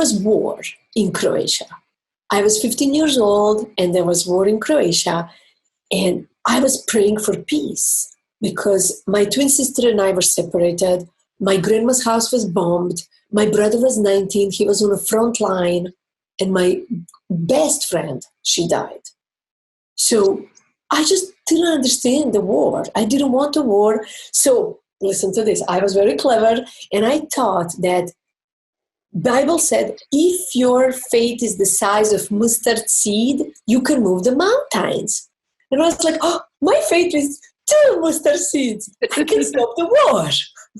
was war in Croatia. I was 15 years old, and there was war in Croatia, and I was praying for peace because my twin sister and I were separated. My grandma's house was bombed. My brother was 19. He was on the front line, and my best friend, she died. So I just didn't understand the war. I didn't want a war. So listen to this. I was very clever, and I thought that Bible said, if your faith is the size of mustard seed, you can move the mountains. And I was like, oh, my faith is 2 mustard seeds. I can stop the war.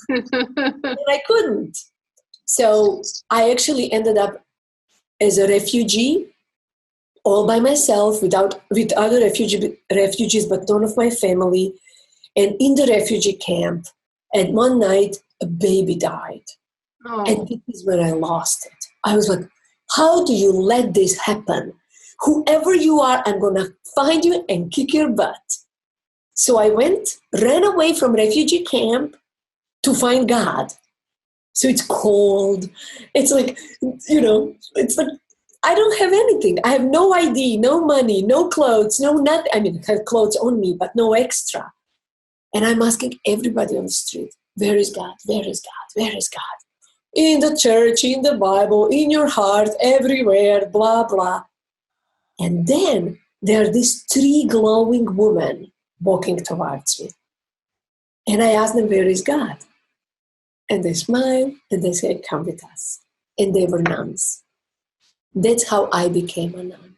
And I couldn't. So I actually ended up as a refugee, all by myself, with other refugees, but none of my family. And in the refugee camp, and one night, a baby died. Oh. And this is when I lost it. I was like, how do you let this happen? Whoever you are, I'm going to find you and kick your butt. So I ran away from refugee camp to find God. So it's cold. It's like, it's like, I don't have anything. I have no ID, no money, no clothes, no nothing. I mean, I have clothes on me, but no extra. And I'm asking everybody on the street, where is God? Where is God? Where is God? In the church, in the Bible, in your heart, everywhere, blah, blah. And then there are these 3 glowing women walking towards me. And I asked them, where is God? And they smiled and they said, come with us. And they were nuns. That's how I became a nun.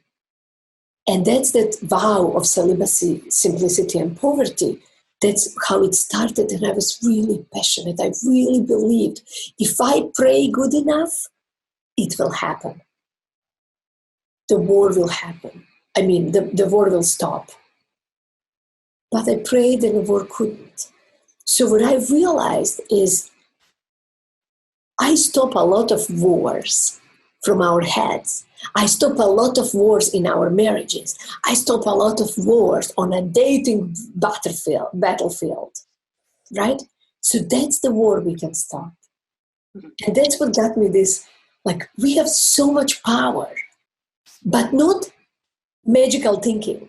And that's that vow of celibacy, simplicity, and poverty. That's how it started, and I was really passionate. I really believed if I pray good enough, it will happen. The war will happen. I mean, the war will stop. But I prayed and the war couldn't. So what I realized is I stop a lot of wars from our heads. I stop a lot of wars in our marriages. I stop a lot of wars on a dating battlefield, right? So that's the war we can stop. And that's what got me this, like, we have so much power, but not magical thinking.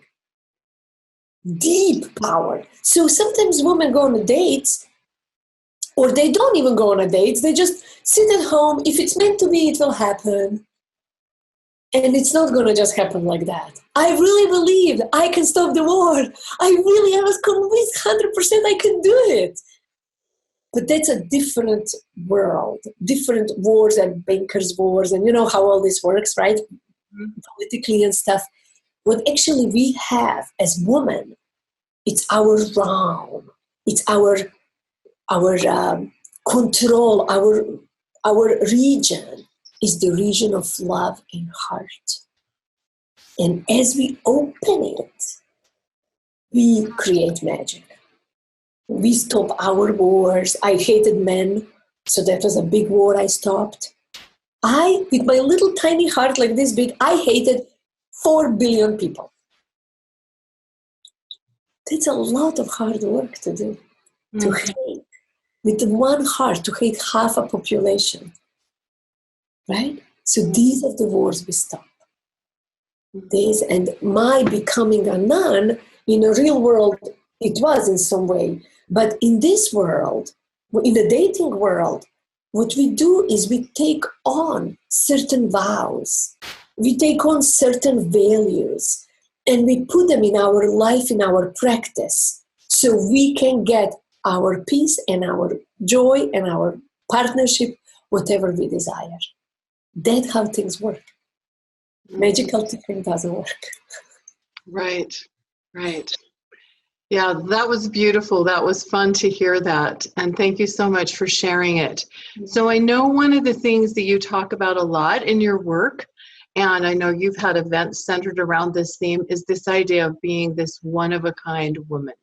Deep power. So sometimes women go on dates, or they don't even go on dates. They just sit at home. If it's meant to be, it will happen. And it's not going to just happen like that. I really believed I can stop the war. I was convinced 100% I can do it. But that's a different world, different wars and bankers' wars. And you know how all this works, right? Mm-hmm. Politically and stuff. What actually we have as women, it's our realm. It's our control, our region. Is the region of love and heart. And as we open it, we create magic. We stop our wars. I hated men, so that was a big war I stopped. With my little tiny heart like this big, I hated 4 billion people. That's a lot of hard work to do, to hate. With one heart, to hate half a population. Right? So these are the wars we stop. And my becoming a nun, in a real world, it was in some way. But in this world, in the dating world, what we do is we take on certain vows. We take on certain values. And we put them in our life, in our practice. So we can get our peace and our joy and our partnership, whatever we desire. That's how things work. Magical thinking doesn't work. Right. Yeah, that was beautiful. That was fun to hear that. And thank you so much for sharing it. So I know one of the things that you talk about a lot in your work, and I know you've had events centered around this theme, is this idea of being this one-of-a-kind woman.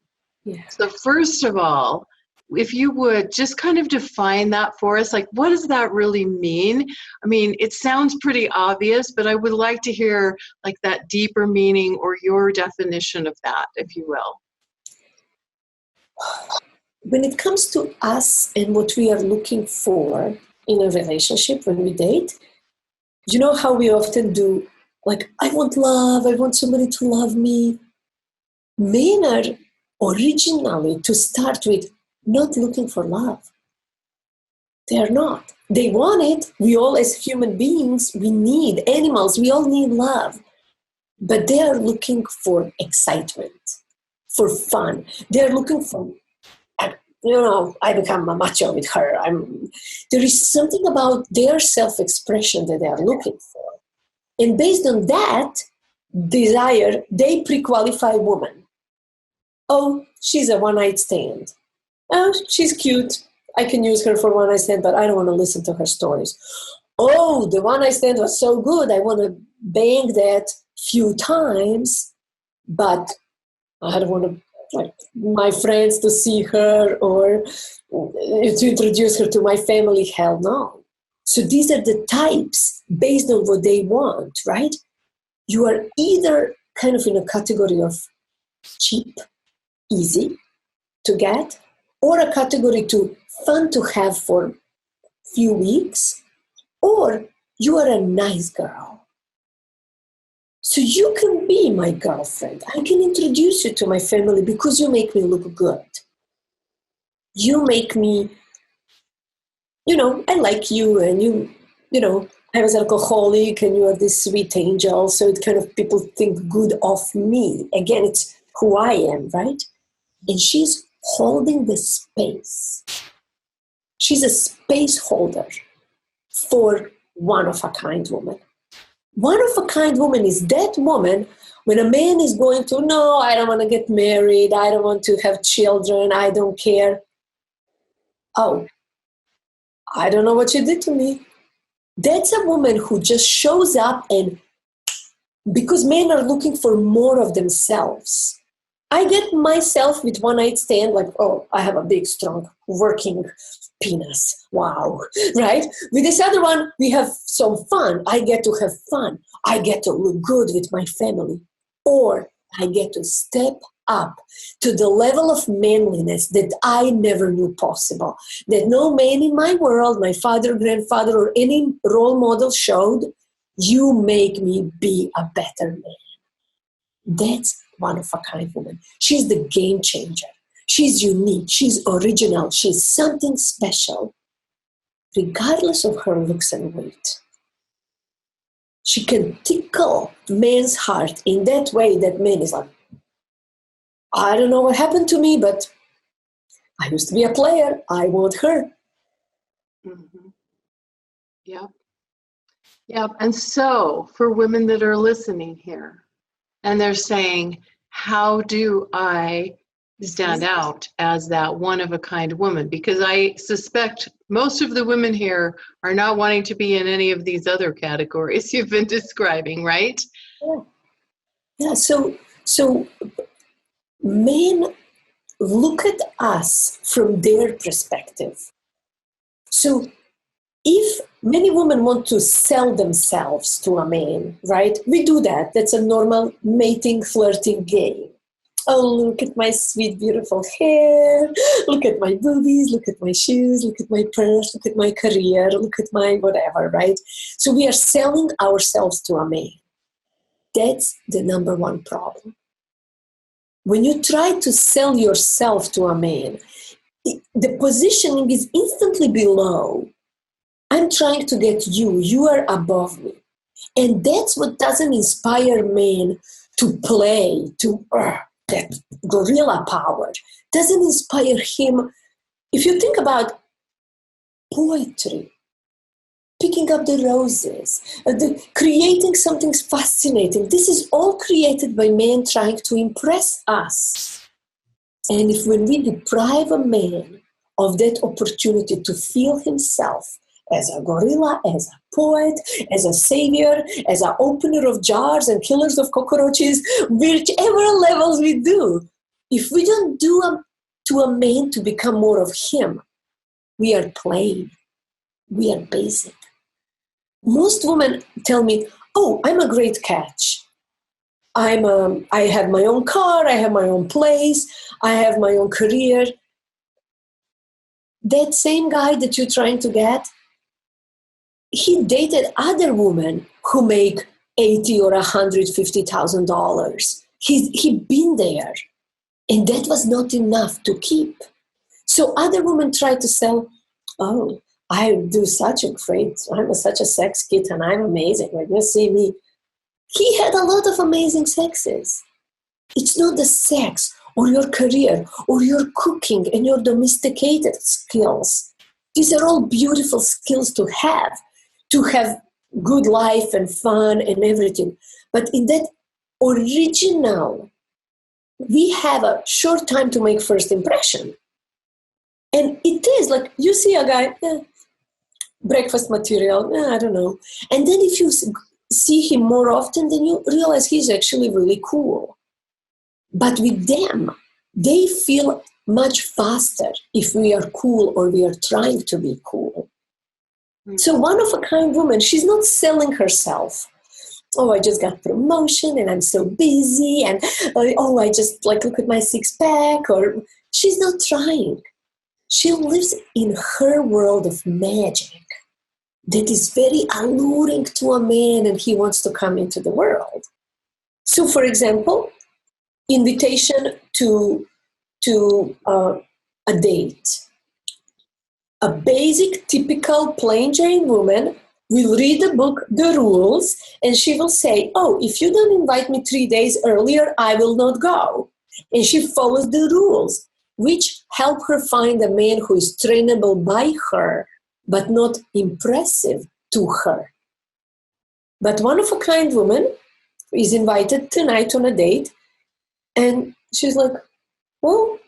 Yeah. So first of all, if you would just kind of define that for us, like what does that really mean? I mean, it sounds pretty obvious, but I would like to hear like that deeper meaning or your definition of that, if you will. When it comes to us and what we are looking for in a relationship when we date, you know how we often do, like, I want love, I want somebody to love me. Men are originally, to start with, not looking for love. They are not. They want it. We all, as human beings, we need animals. We all need love. But they are looking for excitement, for fun. They are looking for, I become a macho with her. There is something about their self-expression that they are looking for. And based on that desire, they pre-qualify women. Oh, she's a one-night stand. Oh, she's cute. I can use her for one-night stand, but I don't want to listen to her stories. Oh, the one-night stand was so good. I want to bang that few times, but I don't want to, like, my friends to see her or to introduce her to my family. Hell no. So these are the types based on what they want, right? You are either kind of in a category of cheap, easy to get, or a category to fun to have for a few weeks, or you are a nice girl. So you can be my girlfriend. I can introduce you to my family because you make me look good. You make me, I like you, and I was alcoholic and you are this sweet angel. So it kind of, people think good of me. Again, it's who I am, right? And she's holding the space. She's a space holder for one-of-a-kind woman. One-of-a-kind woman is that woman when a man is going to, no, I don't want to get married, I don't want to have children, I don't care. Oh, I don't know what you did to me. That's a woman who just shows up, and because men are looking for more of themselves. I get myself with one-night stand, like, oh, I have a big, strong, working penis. Wow, right? With this other one, we have some fun. I get to have fun. I get to look good with my family. Or I get to step up to the level of manliness that I never knew possible, that no man in my world, my father, grandfather, or any role model showed. You make me be a better man. That's one-of-a-kind woman. She's the game changer. She's unique. She's original. She's something special, regardless of her looks and weight. She can tickle man's heart in that way that man is like, I don't know what happened to me, but I used to be a player. I want her. Mm-hmm. Yeah. Yeah. And so for women that are listening here and they're saying, how do I stand out as that one-of-a-kind woman? Because I suspect most of the women here are not wanting to be in any of these other categories you've been describing, right? Yeah. So men look at us from their perspective. So if many women want to sell themselves to a man, right? We do that. That's a normal mating, flirting game. Oh, look at my sweet, beautiful hair. Look at my boobies. Look at my shoes. Look at my purse. Look at my career. Look at my whatever, right? So we are selling ourselves to a man. That's the number one problem. When you try to sell yourself to a man, the positioning is instantly below. I'm trying to get you. You are above me. And that's what doesn't inspire men to play, to that gorilla power. Doesn't inspire him. If you think about poetry, picking up the roses, creating something fascinating, this is all created by men trying to impress us. And if when we deprive a man of that opportunity to feel himself as a gorilla, as a poet, as a savior, as an opener of jars and killers of cockroaches, whichever levels we do, if we don't do to a man to become more of him, we are plain. We are basic. Most women tell me, oh, I'm a great catch. I have my own car, I have my own place, I have my own career. That same guy that you're trying to get, he dated other women who make $80,000 or $150,000. He'd been there, and that was not enough to keep. So other women try to sell, oh, I'm such a sex kitten, I'm amazing. Like, you see me. He had a lot of amazing sexes. It's not the sex or your career or your cooking and your domesticated skills. These are all beautiful skills to have good life and fun and everything. But in that original, we have a short time to make first impression. And it is like, you see a guy, breakfast material, I don't know. And then if you see him more often, then you realize he's actually really cool. But with them, they feel much faster if we are cool or we are trying to be cool. Mm-hmm. So one-of-a-kind woman, she's not selling herself. Oh, I just got promotion and I'm so busy, and I just look at my six-pack. Or she's not trying. She lives in her world of magic that is very alluring to a man, and he wants to come into the world. So, for example, invitation to a date. A basic, typical, plain Jane woman will read the book, The Rules, and she will say, oh, if you don't invite me 3 days earlier, I will not go. And she follows the rules, which help her find a man who is trainable by her, but not impressive to her. But one-of-a-kind woman is invited tonight on a date, and she's like, well,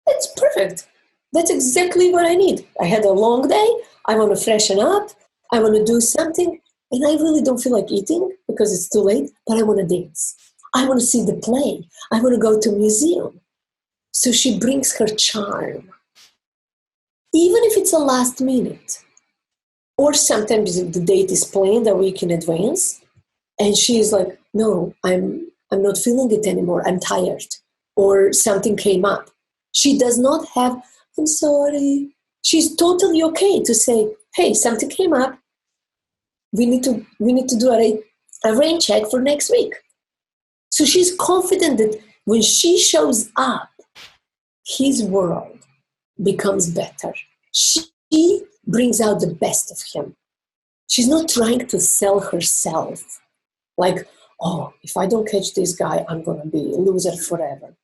it's perfect. That's exactly what I need. I had a long day. I want to freshen up. I want to do something. And I really don't feel like eating because it's too late, but I want to dance. I want to see the play. I want to go to a museum. So she brings her charm. Even if it's a last minute. Or sometimes if the date is planned a week in advance, and she's like, no, I'm not feeling it anymore. I'm tired. Or something came up. She does not have, I'm sorry. She's totally okay to say, hey, something came up. We need to do a rain check for next week. So she's confident that when she shows up, his world becomes better. She brings out the best of him. She's not trying to sell herself. Like, oh, if I don't catch this guy, I'm going to be a loser forever.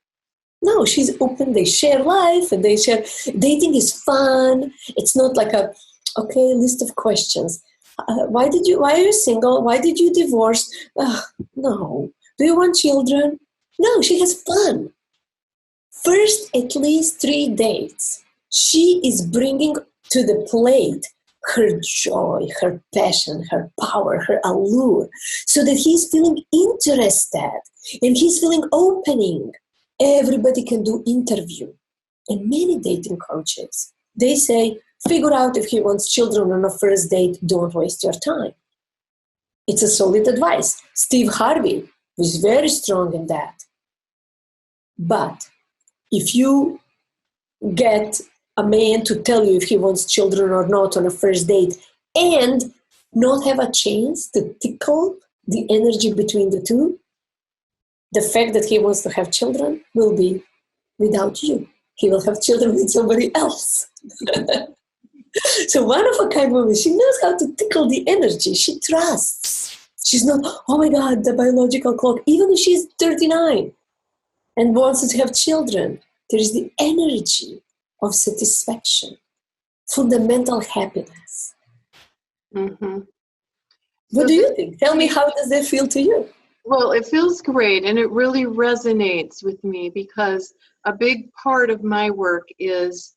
No, she's open. They share life and they share. Dating is fun. It's not like a, list of questions. Why are you single? Why did you divorce? No. Do you want children? No, she has fun. First, at least 3 dates. She is bringing to the plate her joy, her passion, her power, her allure, so that he's feeling interested and he's feeling opening. Everybody can do interview. And many dating coaches, they say, figure out if he wants children on a first date, don't waste your time. It's a solid advice. Steve Harvey was very strong in that. But if you get a man to tell you if he wants children or not on a first date and not have a chance to tickle the energy between the two, the fact that he wants to have children will be without you. He will have children with somebody else. So one-of-a-kind woman, she knows how to tickle the energy. She trusts. She's not, oh my God, the biological clock. Even if she's 39 and wants to have children, there is the energy of satisfaction, fundamental happiness. Mm-hmm. What do you think? Tell me, how does that feel to you? Well, it feels great, and it really resonates with me because a big part of my work is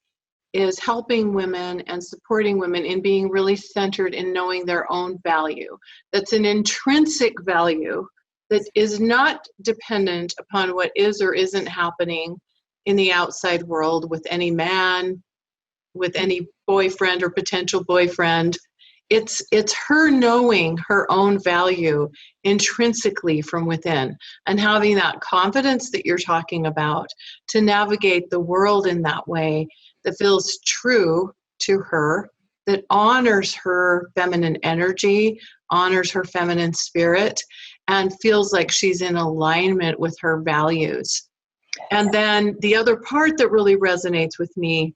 helping women and supporting women in being really centered in knowing their own value. That's an intrinsic value that is not dependent upon what is or isn't happening in the outside world with any man, with any boyfriend or potential boyfriend. It's her knowing her own value intrinsically from within and having that confidence that you're talking about to navigate the world in that way that feels true to her, that honors her feminine energy, honors her feminine spirit, and feels like she's in alignment with her values. And then the other part that really resonates with me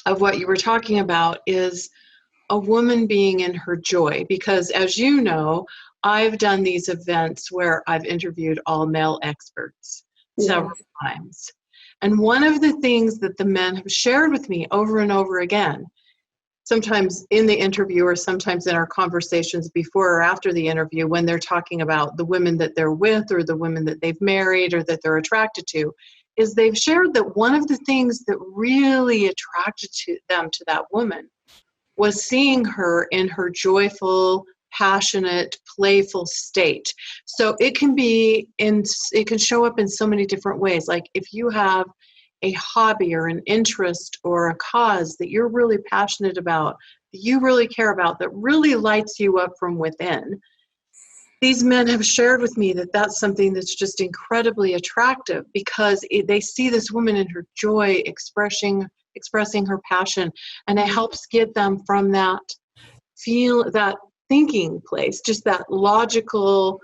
of what you were talking about is a woman being in her joy. Because as you know, I've done these events where I've interviewed all male experts several times. And one of the things that the men have shared with me over and over again, sometimes in the interview or sometimes in our conversations before or after the interview, when they're talking about the women that they're with or the women that they've married or that they're attracted to, is they've shared that one of the things that really attracted them to that woman was seeing her in her joyful, passionate, playful state. So it can show up in so many different ways. Like if you have a hobby or an interest or a cause that you're really passionate about, that you really care about, that really lights you up from within. These men have shared with me that that's something that's just incredibly attractive, because they see this woman in her joy expressing her passion, and it helps get them from that thinking place, just that logical,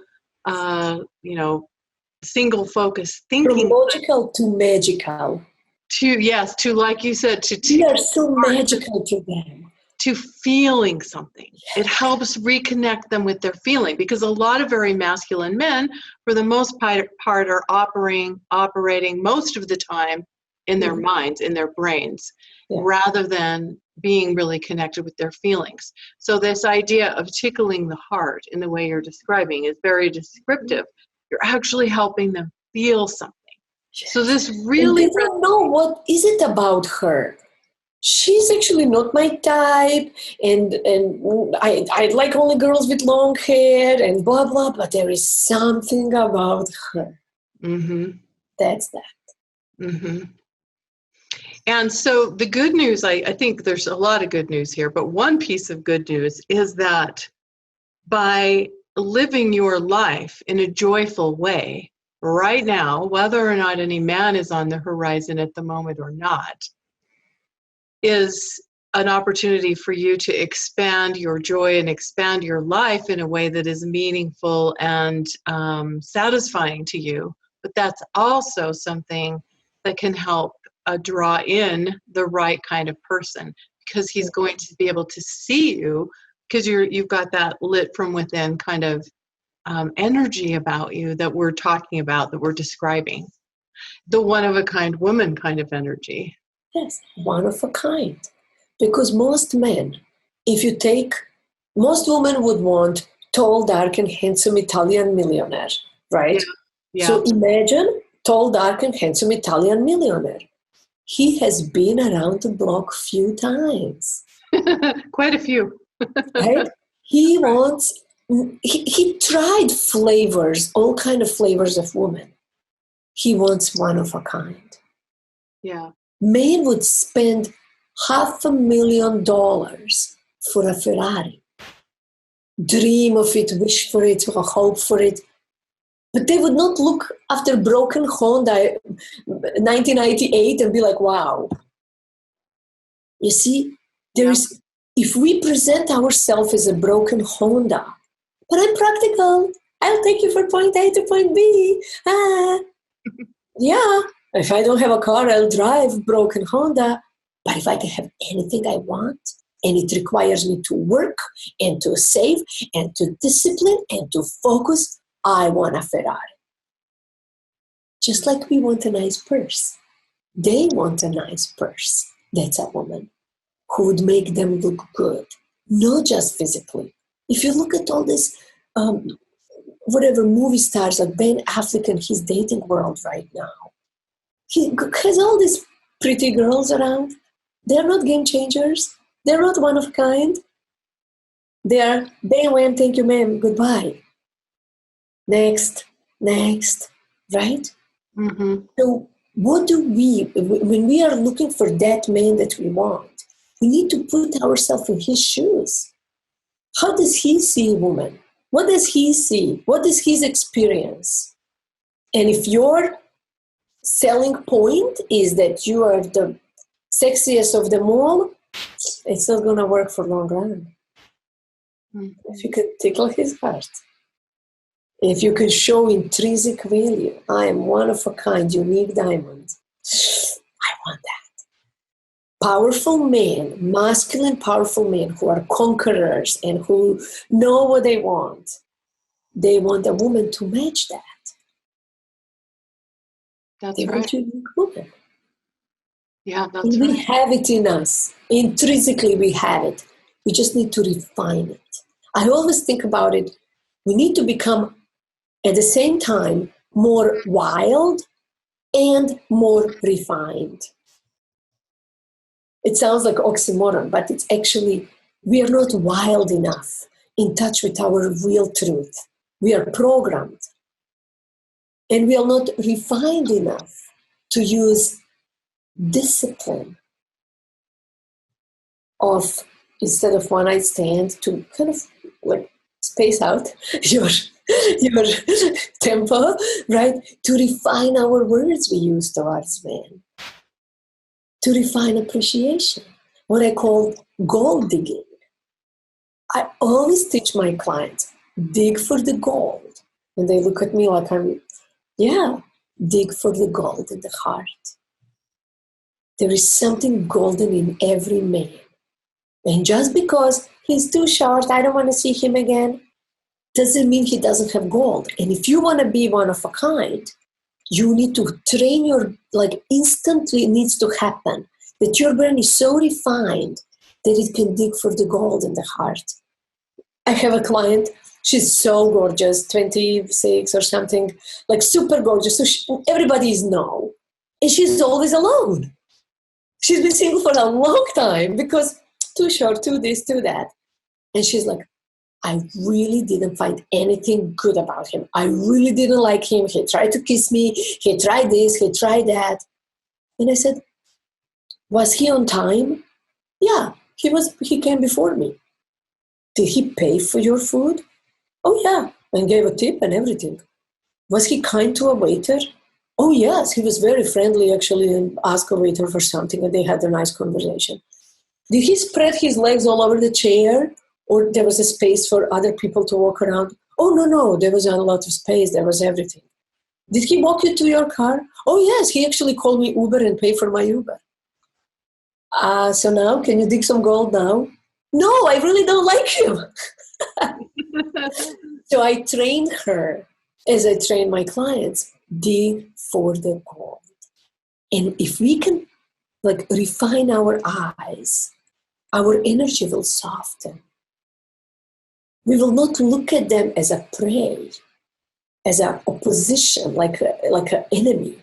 single focus thinking. From logical to magical. To like you said, we are so magical to them. To feeling something. It helps reconnect them with their feeling, because a lot of very masculine men, for the most part, are operating most of the time in their minds, in their brains, rather than being really connected with their feelings. So this idea of tickling the heart in the way you're describing is very descriptive. You're actually helping them feel something. So this really... And they don't know what is it about her. She's actually not my type, and I like only girls with long hair and blah, blah, but there is something about her. Mm-hmm. That's that. Mm-hmm. And so the good news, I think there's a lot of good news here, but one piece of good news is that by living your life in a joyful way right now, whether or not any man is on the horizon at the moment or not, is an opportunity for you to expand your joy and expand your life in a way that is meaningful and satisfying to you. But that's also something that can help draw in the right kind of person, because he's going to be able to see you, because you've got that lit from within kind of energy about you that we're talking about, that we're describing. The one-of-a-kind woman kind of energy. Yes, one of a kind. Because most men, most women would want tall, dark, and handsome Italian millionaire, right? Yeah. So imagine tall, dark, and handsome Italian millionaire. He has been around the block few times. Quite a few. Right? He tried flavors, all kind of flavors of women. He wants one of a kind. Yeah. Men would spend $500,000 for a Ferrari. Dream of it, wish for it, hope for it. But they would not look after broken Honda 1998 and be like, wow. You see, if we present ourselves as a broken Honda, but I'm practical, I'll take you from point A to point B. Yeah, if I don't have a car, I'll drive broken Honda. But if I can have anything I want, and it requires me to work and to save and to discipline and to focus, I want a Ferrari. Just like we want a nice purse. They want a nice purse. That's a woman who would make them look good, not just physically. If you look at all this, whatever movie stars like Ben Affleck and his dating world right now, he has all these pretty girls around. They're not game changers. They're not one of a kind. They're, bam, wham, thank you, ma'am, goodbye. Next, right? Mm-hmm. So what do when we are looking for that man that we want, we need to put ourselves in his shoes. How does he see a woman? What does he see? What is his experience? And if your selling point is that you are the sexiest of them all, it's not going to work for long run. if you can tickle his heart, if you can show intrinsic value, I am one of a kind, unique diamond, I want that. Powerful men, masculine powerful men who are conquerors and who know what they want a woman to match that. That's right. Want unique woman. Yeah, that's and we right. have it in us. Intrinsically, we have it. We just need to refine it. I always think about it. We need to become, at the same time, more wild and more refined. It sounds like oxymoron, but it's actually, we are not wild enough in touch with our real truth. We are programmed. And we are not refined enough to use discipline of, instead of one night stand, to kind of like space out your tempo, right? To refine our words we use towards men. To refine appreciation. What I call gold digging. I always teach my clients, dig for the gold. And they look at me like dig for the gold in the heart. There is something golden in every man. And just because he's too short, I don't want to see him again, doesn't mean he doesn't have gold. And if you want to be one of a kind, you need to train instantly it needs to happen, that your brain is so refined that it can dig for the gold in the heart. I have a client, she's so gorgeous, 26 or something, like super gorgeous. So everybody is no. And she's always alone. She's been single for a long time because too short, too this, too that. And she's like, I really didn't find anything good about him. I really didn't like him. He tried to kiss me. He tried this, he tried that. And I said, was he on time? Yeah, he came before me. Did he pay for your food? Oh yeah, and gave a tip and everything. Was he kind to a waiter? Oh yes, he was very friendly actually, and asked a waiter for something and they had a nice conversation. Did he spread his legs all over the chair? Or there was a space for other people to walk around? Oh, no, there was a lot of space. There was everything. Did he walk you to your car? Oh, yes, he actually called me Uber and paid for my Uber. So now, can you dig some gold now? No, I really don't like him. So I trained her, as I train my clients, dig for the gold. And if we can refine our eyes, our energy will soften. We will not look at them as a prey, as an opposition, like an enemy.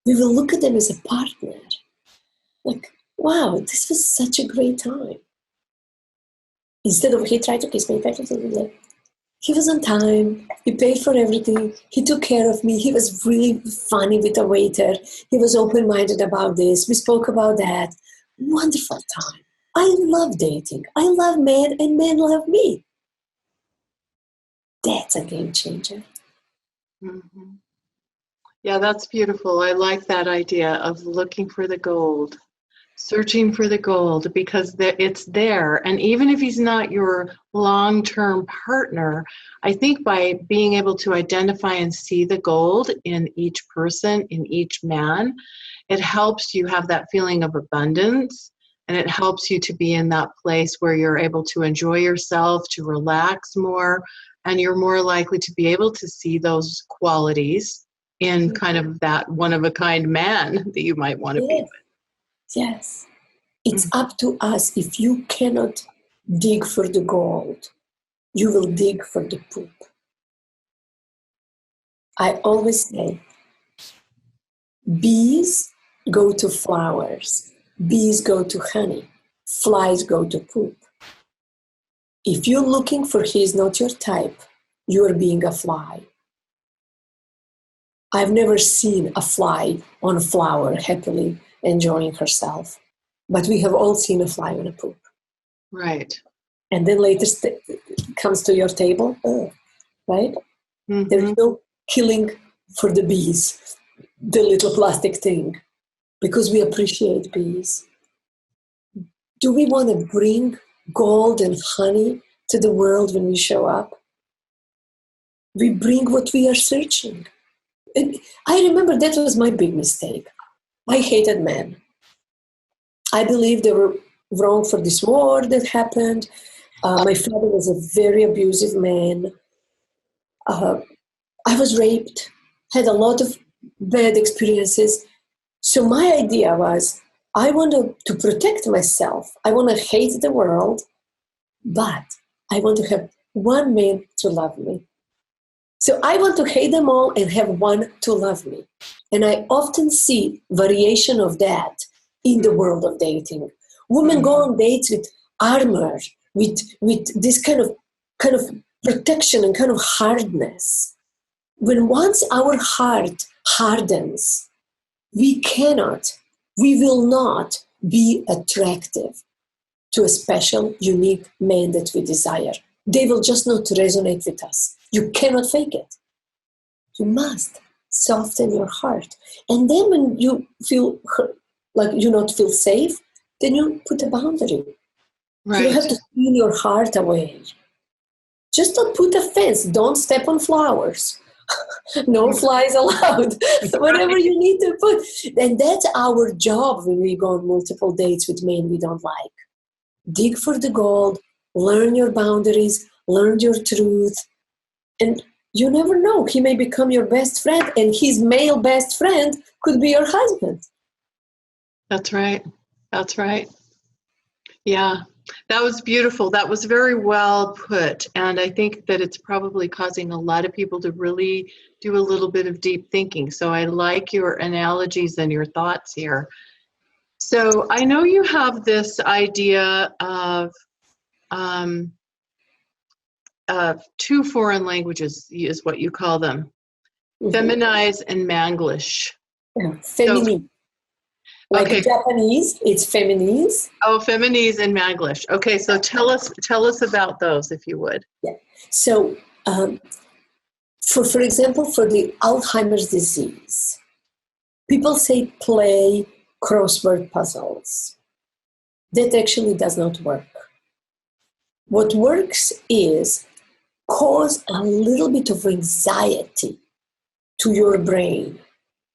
We will look at them as a partner. Like, wow, this was such a great time. Instead of he tried to kiss me, he was on time. He paid for everything. He took care of me. He was really funny with the waiter. He was open-minded about this. We spoke about that. Wonderful time. I love dating. I love men and men love me. That's a game changer. Mm-hmm. Yeah, that's beautiful. I like that idea of looking for the gold, searching for the gold, because it's there. And even if he's not your long-term partner, I think by being able to identify and see the gold in each person, in each man, it helps you have that feeling of abundance. And it helps you to be in that place where you're able to enjoy yourself, to relax more, and you're more likely to be able to see those qualities in kind of that one-of-a-kind man that you might want to be with. Yes. It's up to us. If you cannot dig for the gold, you will dig for the poop. I always say, bees go to flowers. Bees go to honey. Flies go to poop. If you're looking for he's not your type, you're being a fly. I've never seen a fly on a flower happily enjoying herself. But we have all seen a fly on a poop. Right. And then later comes to your table, right? Mm-hmm. There's no killing for the bees, the little plastic thing, because we appreciate bees. Do we want to bring gold and honey to the world when we show up. We bring what we are searching. And I remember that was my big mistake. I hated men. I believe they were wrong for this war that happened. My father was a very abusive man. I was raped, had a lot of bad experiences. So my idea was, I want to protect myself. I want to hate the world, but I want to have one man to love me. So I want to hate them all and have one to love me. And I often see variation of that in the world of dating. Women go on dates with armor, with this kind of protection and kind of hardness. When once our heart hardens, we will not be attractive to a special, unique man that we desire. They will just not resonate with us. You cannot fake it. You must soften your heart. And then when you feel like you not feel safe, then you put a boundary. Right. You have to steal your heart away. Just don't put a fence. Don't step on flowers. No flies allowed. Whatever you need to put. And that's our job when we go on multiple dates with men we don't like. Dig for the gold, learn your boundaries, learn your truth. And you never know. He may become your best friend, and his male best friend could be your husband. That's right. That's right. Yeah. That was beautiful. That was very well put. And I think that it's probably causing a lot of people to really do a little bit of deep thinking. So I like your analogies and your thoughts here. So I know you have this idea of two foreign languages is what you call them. Mm-hmm. Feminize and Manglish. Yeah, feminine. So, like okay. Japanese, it's feminese. Oh, feminese and Manglish. Okay, so tell us about those, if you would. Yeah. So, for example, for the Alzheimer's disease, people say play crossword puzzles. That actually does not work. What works is cause a little bit of anxiety to your brain,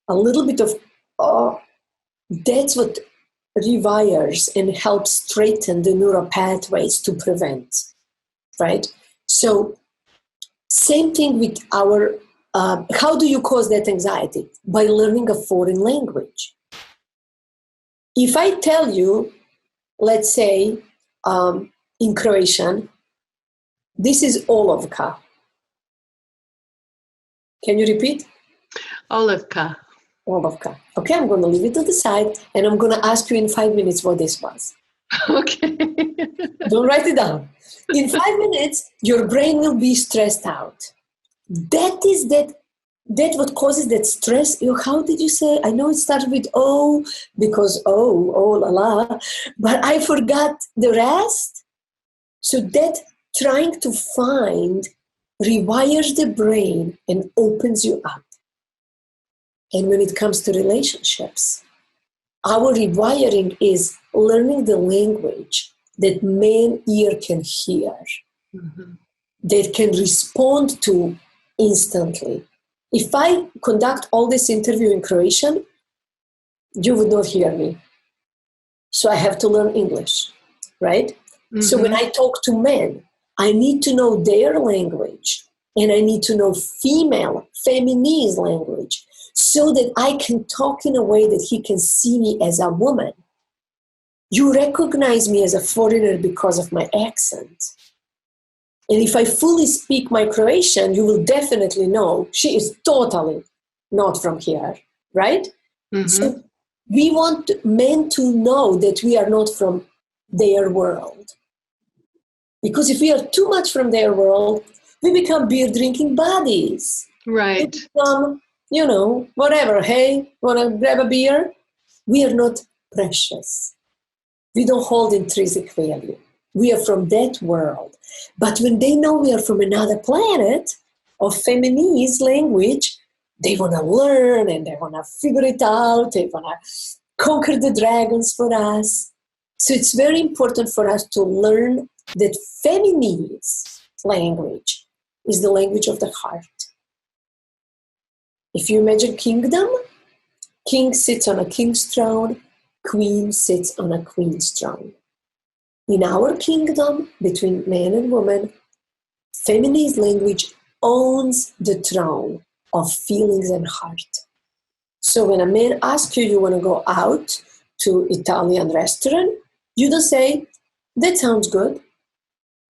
a little bit of that's what rewires and helps straighten the neural pathways to prevent, right? So same thing with our, how do you cause that anxiety? By learning a foreign language. If I tell you, let's say in Croatian, this is olovka. Can you repeat? Olovka. Olovka. Okay, I'm going to leave it to the side, and I'm going to ask you in 5 minutes what this was. Okay. Don't write it down. In 5 minutes, your brain will be stressed out. That what causes that stress. How did you say? I know it started with O, because oh la la, but I forgot the rest. So that trying to find rewires the brain and opens you up. And when it comes to relationships, our rewiring is learning the language that man ear can hear, that can respond to instantly. If I conduct all this interview in Croatian, you would not hear me. So I have to learn English, right? Mm-hmm. So when I talk to men, I need to know their language, and I need to know feminine language, so that I can talk in a way that he can see me as a woman. You recognize me as a foreigner because of my accent. And if I fully speak my Croatian, you will definitely know she is totally not from here, right? Mm-hmm. So we want men to know that we are not from their world. Because if we are too much from their world, we become beer-drinking buddies. Right. We become, whatever. Hey, want to grab a beer? We are not precious. We don't hold intrinsic value. We are from that world. But when they know we are from another planet of feminine language, they want to learn and they want to figure it out. They want to conquer the dragons for us. So it's very important for us to learn that feminist language is the language of the heart. If you imagine kingdom, king sits on a king's throne, queen sits on a queen's throne. In our kingdom, between man and woman, feminist language owns the throne of feelings and heart. So when a man asks you, you want to go out to Italian restaurant, you don't say, that sounds good,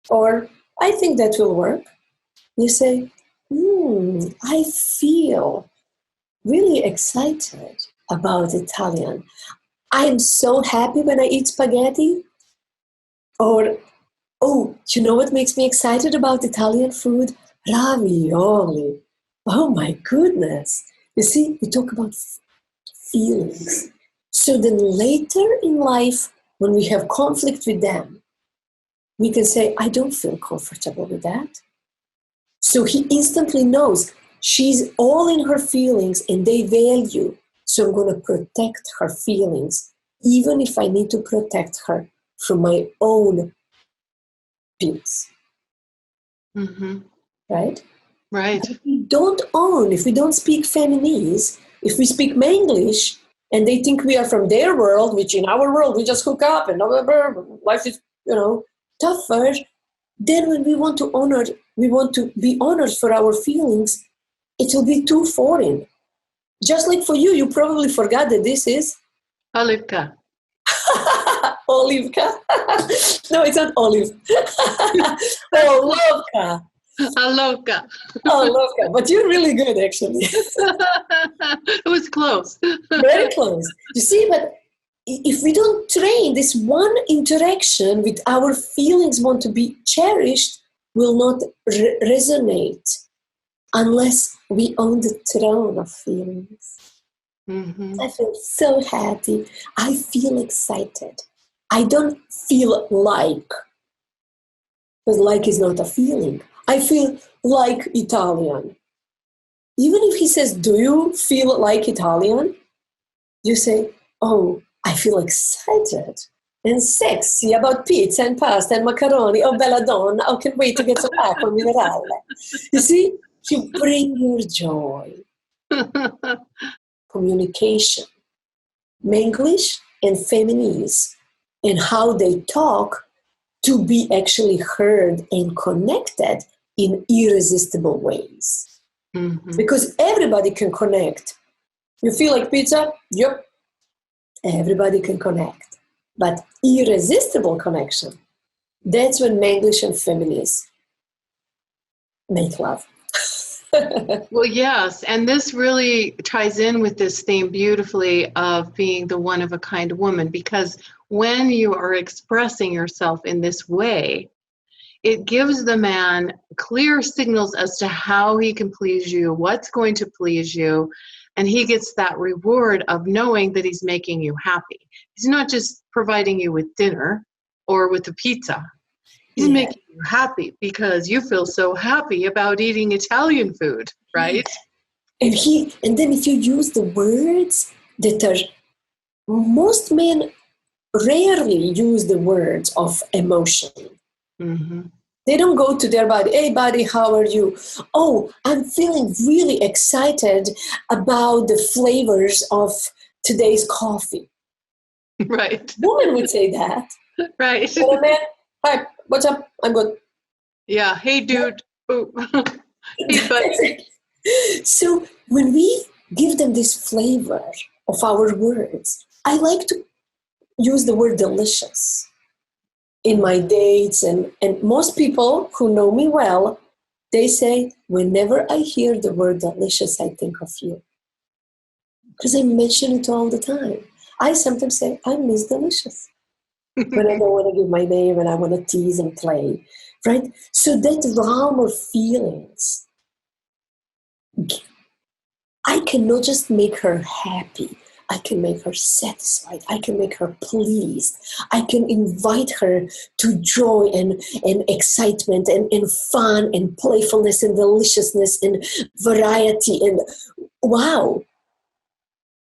or I think that will work. You say, I feel really excited about Italian. I am so happy when I eat spaghetti. Or, oh, you know what makes me excited about Italian food? Ravioli. Oh my goodness. You see, we talk about feelings. So then later in life, when we have conflict with them, we can say, I don't feel comfortable with that. So he instantly knows she's all in her feelings and they value. So I'm going to protect her feelings, even if I need to protect her from my own peace. Mm-hmm. Right? Right. If we don't own, if we don't speak feminese, if we speak Manglish, and they think we are from their world, which in our world we just hook up and blah, blah, blah, life is, tougher. Then when we want to be honored for our feelings, it will be too foreign. Just like for you, you probably forgot that this is Olivka. Olivka. No, it's not Olive. Olovka. Alovka. Olovka. But you're really good, actually. It was close. Very close. You see, but if we don't train, this one interaction with our feelings want to be cherished will not resonate unless we own the throne of feelings. Mm-hmm. I feel so happy. I feel excited. I don't feel like, because like is not a feeling. I feel like Italian. Even if he says, do you feel like Italian? You say, oh, I feel excited and sexy about pizza and pasta and macaroni. Oh, bella donna. I can't wait to get some acqua minerale. You see, you bring your joy. Communication, Manglish and feminese, and how they talk to be actually heard and connected in irresistible ways. Mm-hmm. Because everybody can connect. You feel like pizza? Yep. Everybody can connect. But irresistible connection, that's when Manglish and feminese make love. Well, yes, and this really ties in with this theme beautifully of being the one-of-a-kind woman, because when you are expressing yourself in this way, it gives the man clear signals as to how he can please you, what's going to please you, and he gets that reward of knowing that he's making you happy. He's not just providing you with dinner or with a pizza. He's making you happy because you feel so happy about eating Italian food, right? And then if you use the words that are, most men rarely use the words of emotion. Mm-hmm. They don't go to their body, hey buddy, how are you? Oh, I'm feeling really excited about the flavors of today's coffee. Right. Woman would say that. Right. But a man, hi, what's up? I'm good. Yeah. Hey, dude. Oh. Hey, buddy. So when we give them this flavor of our words, I like to use the word delicious in my dates, and most people who know me well, they say, whenever I hear the word delicious, I think of you. Because I mention it all the time. I sometimes say, I miss delicious. When I don't want to give my name and I want to tease and play, right? So that realm of feelings, I cannot just make her happy. I can make her satisfied. I can make her pleased. I can invite her to joy and excitement and fun and playfulness and deliciousness and variety. And wow,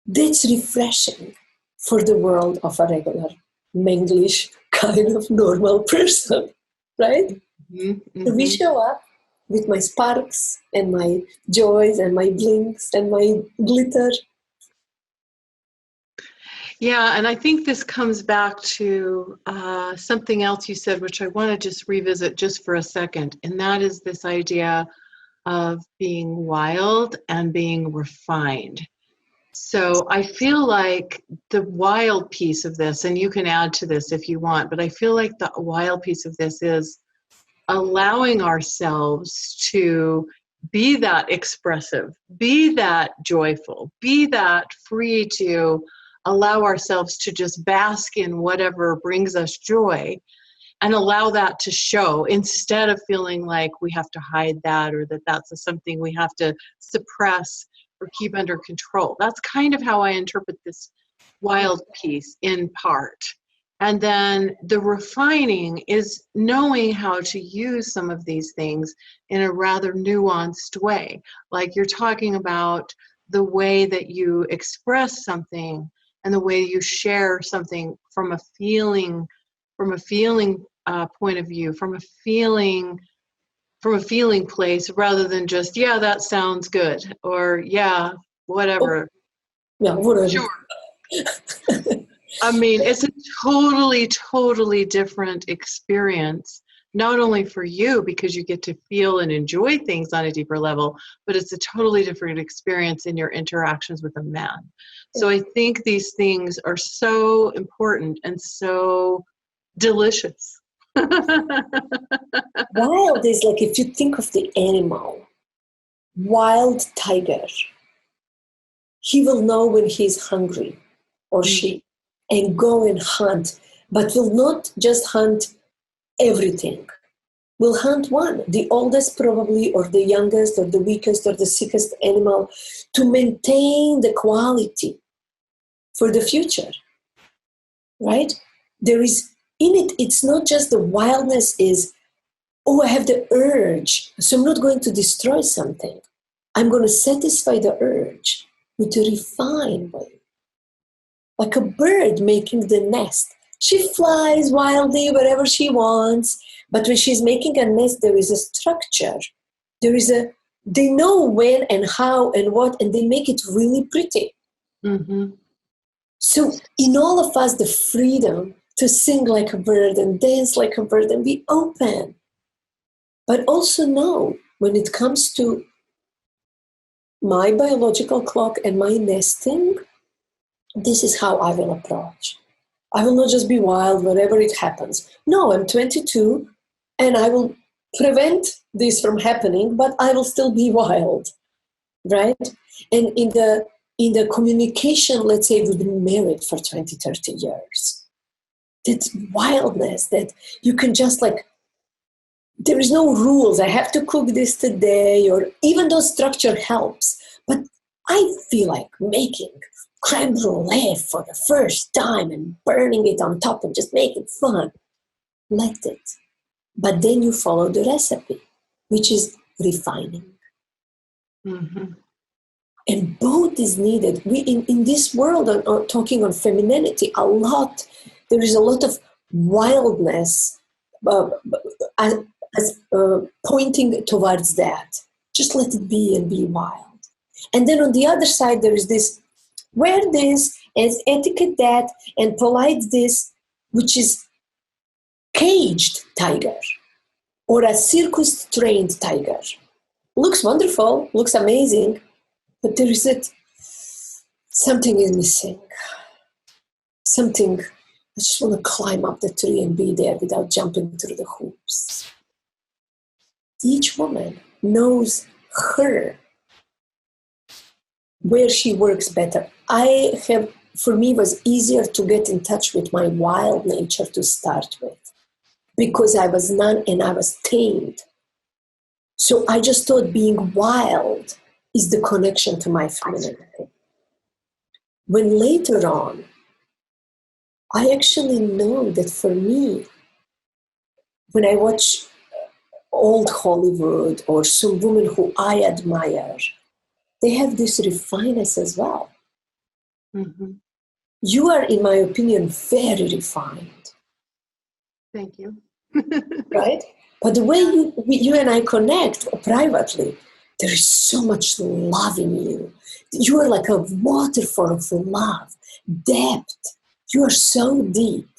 that's refreshing for the world of a regular Manglish kind of normal person. right? Mm-hmm. So we show up with my sparks and my joys and my blinks and my glitter. Yeah, and I think this comes back to something else you said, which I want to just revisit just for a second, and that is this idea of being wild and being refined. So I feel like the wild piece of this, and you can add to this if you want, but I feel like the wild piece of this is allowing ourselves to be that expressive, be that joyful, be that free to allow ourselves to just bask in whatever brings us joy and allow that to show instead of feeling like we have to hide that or that that's something we have to suppress or keep under control. That's kind of how I interpret this wild piece in part. And then the refining is knowing how to use some of these things in a rather nuanced way. Like you're talking about the way that you express something and the way you share something from a feeling point of view, from a feeling place, rather than just, yeah, that sounds good, or yeah, whatever. Yeah, whatever. Sure. I mean, it's a totally different experience, not only for you because you get to feel and enjoy things on a deeper level, but it's a totally different experience in your interactions with a man. So I think these things are so important and so delicious. Wild is like, if you think of the animal, wild tiger, he will know when he's hungry or she and go and hunt, but will not just hunt everything. Will hunt one, the oldest probably, or the youngest, or the weakest, or the sickest animal, to maintain the quality for the future, right? There is in it, it's not just the wildness is, oh, I have the urge, so I'm not going to destroy something. I'm going to satisfy the urge with a refined way. Like a bird making the nest. She flies wildly wherever she wants, but when she's making a nest, there is a structure. They know when and how and what, and they make it really pretty. Mm-hmm. So in all of us, the freedom to sing like a bird and dance like a bird and be open. But also know when it comes to my biological clock and my nesting, this is how I will approach. I will not just be wild wherever it happens. No, I'm 22 and I will prevent this from happening, but I will still be wild, right? And in the communication, let's say we've been married for 20, 30 years, that wildness that you can just like, there is no rules. I have to cook this today, or even though structure helps. But I feel like making creme brulee for the first time and burning it on top and just make it fun. Let it. But then you follow the recipe, which is refining. Mm-hmm. And both is needed. We in this world, talking on femininity, there is a lot of wildness as pointing towards that. Just let it be and be wild. And then on the other side, there is this, wear this, and etiquette that, and polite this, which is caged tiger or a circus-trained tiger. Looks wonderful, looks amazing, but there is something is missing. Something, I just want to climb up the tree and be there without jumping through the hoops. Each woman knows her, where she works better. For me, it was easier to get in touch with my wild nature to start with, because I was none and I was tamed. So I just thought being wild is the connection to my femininity. When later on, I actually know that for me, when I watch old Hollywood or some women who I admire, they have this refineness as well. Mm-hmm. You are, in my opinion, very refined. Thank you. right? But the way you and I connect privately, there is so much love in you. You are like a waterfall of love, depth. You are so deep.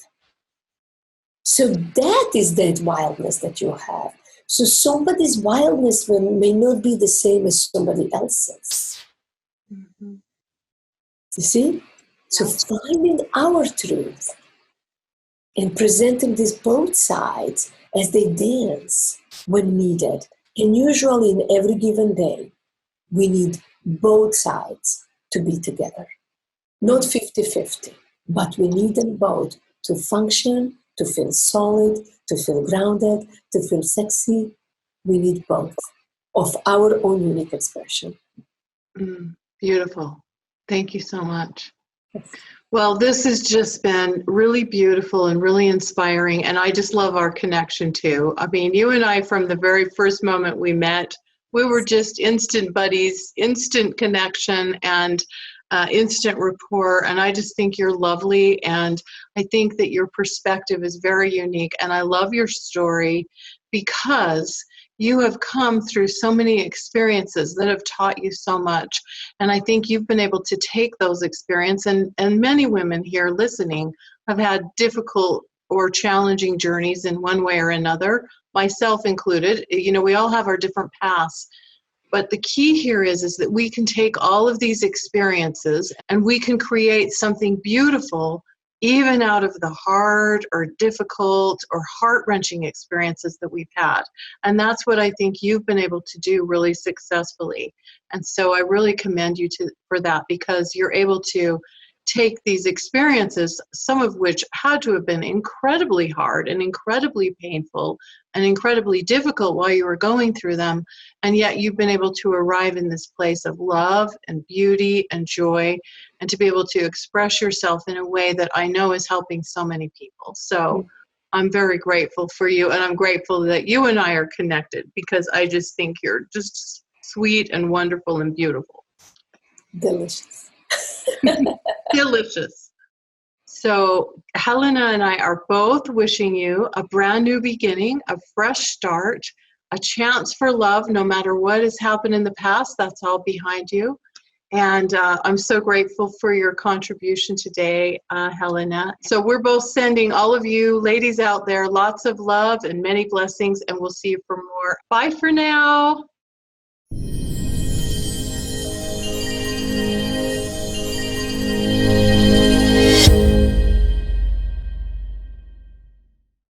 So that is that wildness that you have. So somebody's wildness may not be the same as somebody else's. Mm-hmm. You see? So finding our truth and presenting these both sides as they dance when needed. And usually in every given day, we need both sides to be together. Not 50-50, but we need them both to function, to feel solid, to feel grounded, to feel sexy. We need both of our own unique expression. Beautiful. Thank you so much. Well, this has just been really beautiful and really inspiring, and I just love our connection too. I mean, you and I, from the very first moment we met, we were just instant buddies, instant connection, and instant rapport, and I just think you're lovely, and I think that your perspective is very unique, and I love your story because you have come through so many experiences that have taught you so much. And I think you've been able to take those experiences, and many women here listening have had difficult or challenging journeys in one way or another, myself included. You know, we all have our different paths. But the key here is that we can take all of these experiences and we can create something beautiful even out of the hard or difficult or heart-wrenching experiences that we've had. And that's what I think you've been able to do really successfully. And so I really commend you for that, because you're able to take these experiences, some of which had to have been incredibly hard and incredibly painful and incredibly difficult while you were going through them, and yet you've been able to arrive in this place of love and beauty and joy, and to be able to express yourself in a way that I know is helping so many people. So I'm very grateful for you, and I'm grateful that you and I are connected, because I just think you're just sweet and wonderful and beautiful. Delicious. Delicious. So Helena and I are both wishing you a brand new beginning, a fresh start, a chance for love. No matter what has happened in the past, that's all behind you. And I'm so grateful for your contribution today, Helena. So we're both sending all of you ladies out there lots of love and many blessings, and we'll see you for more. Bye for now.